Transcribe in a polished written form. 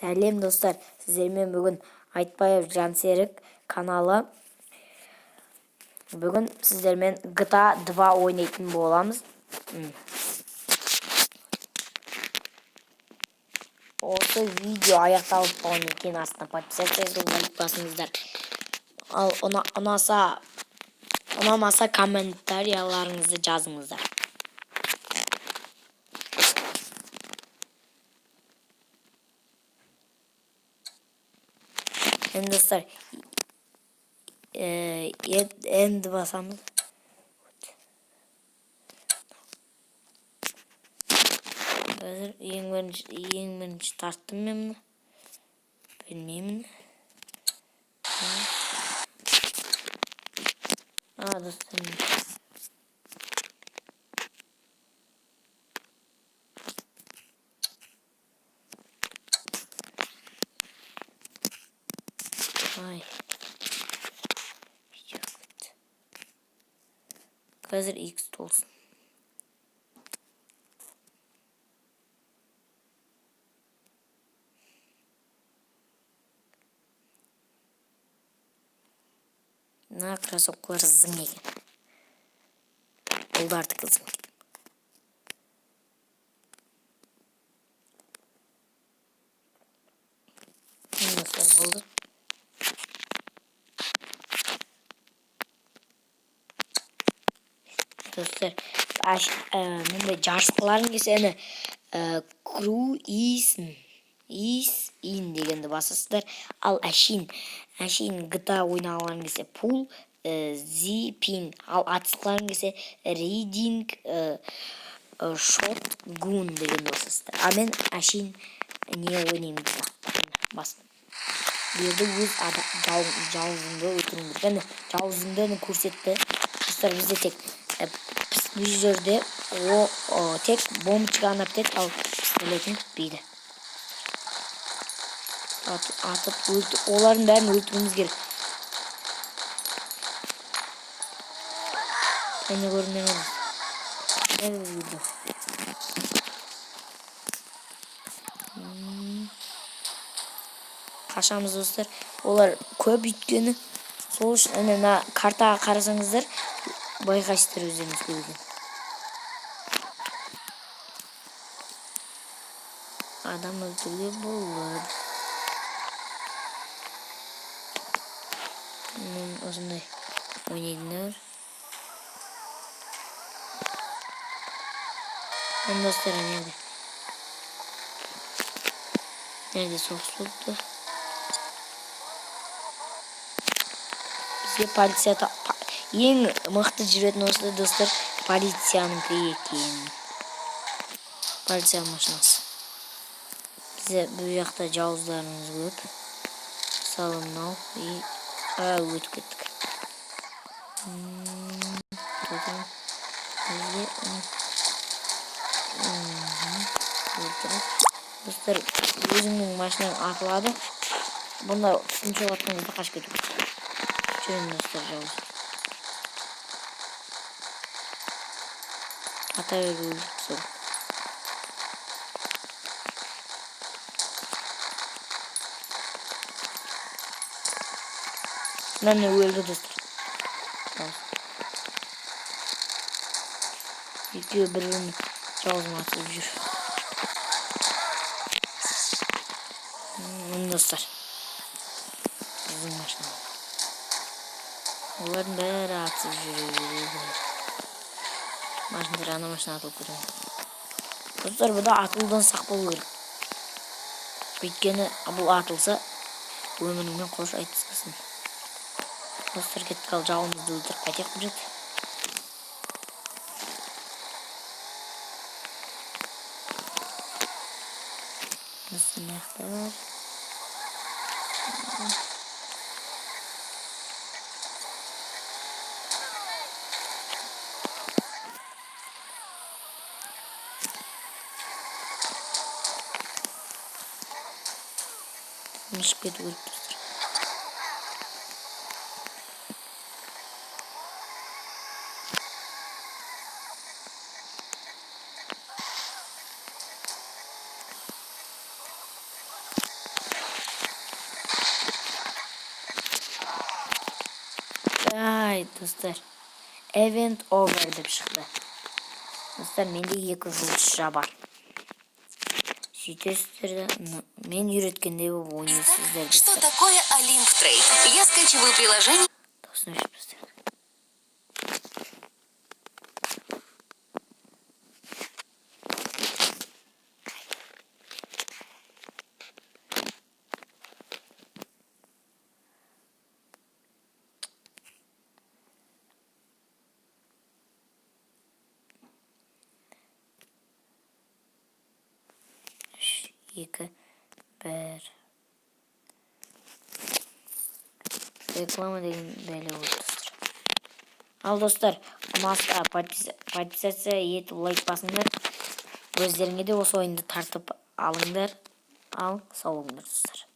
Сәлем достар, сіздермен бүгін Айтбаев Жансерік каналы. Бүгін сіздермен GTA 2 ойнайтын боламыз. Осы видео аяқталып болғаннан кейін астына подписаться басыңыздар. Ал ұнамаса комментарияларыңызды жазыңыздар. Енді достар, енді басамыз. Қазір ең бірінші тарттым мен мұны. Білмеймін. Достар. Қазір X толсын. Мына кроссовкалар зың екен. Бұлдарды қылзың екен. Достар болды. Dostlar, мұндай жарысқыларын кесені Cruise-in дегенді басасыздар. Ал әшейін GTA ойнағыларын кесе Pool, Zipping, ал атысқыларын кесе Reading, Shotgun дегенді басасыздар. А мен әшейін не ойнаймын басым. Берді өз жауызыңды өтірің бір. Жауызыңды көрсетті. Достар, бізде тек бұл жерде тек бомбочка ғана бітеді, ал пистолетін бітпейді. Атып олардың бәрін өлтіруіміз керек. Әне көрінеміз. Қашамыз достар. Олар көп үйткені. Сол үшін картаға қарасаңыздар, байқайсыздар өздеріңіз көрген. Адам өлтіруге болады. Осындай ойнайтындар. Достар, nerede соғыс болды? Бізге полиция ең мықты жүретін осы достар, полицияның екен. Полиция машинасы. Бізде бұл жақта жауыздарымыз көп. Мысалы мынау өтіп кеттік. Достар, өзіңнің машинаң атылады. Бұнда үшінші оғаттыңызды қаш кетіп. Жүрін достар, жауыз. Ата өлі өліп сол. Мәні өлді достар. Екеуі бір-бірін жауызын атылып жүр. Достар, біздің машина. Олардың бәрі атып жүреді. Машиндар ана машина атылып көреді. Достар, бұда атылудан сақ болу керек. Өйткені бұл атылса, өміріңмен қош айтыскасын. Достар, кеттік, ал жауымызды өлтіріп қайтек бұл жет. Насыл маяқтар. Мышып кету керек достар. Ай, достар. Event over деп шықты. Достар, менде 2 жұлдызша бар. Сөйтесіздер де, мен үйреткенде болып ойнайсыздар. Что такое Олимп Трейд? Я скачиваю приложение. Тосын өшіпсіздер. Екі, бір. Реклама деген бәле болды, достар. Ал, достар, подписация етіп лайк басыңдар. Өздеріңе де осы ойынды тартып алыңдар. Ал, сау болыңдар, достар.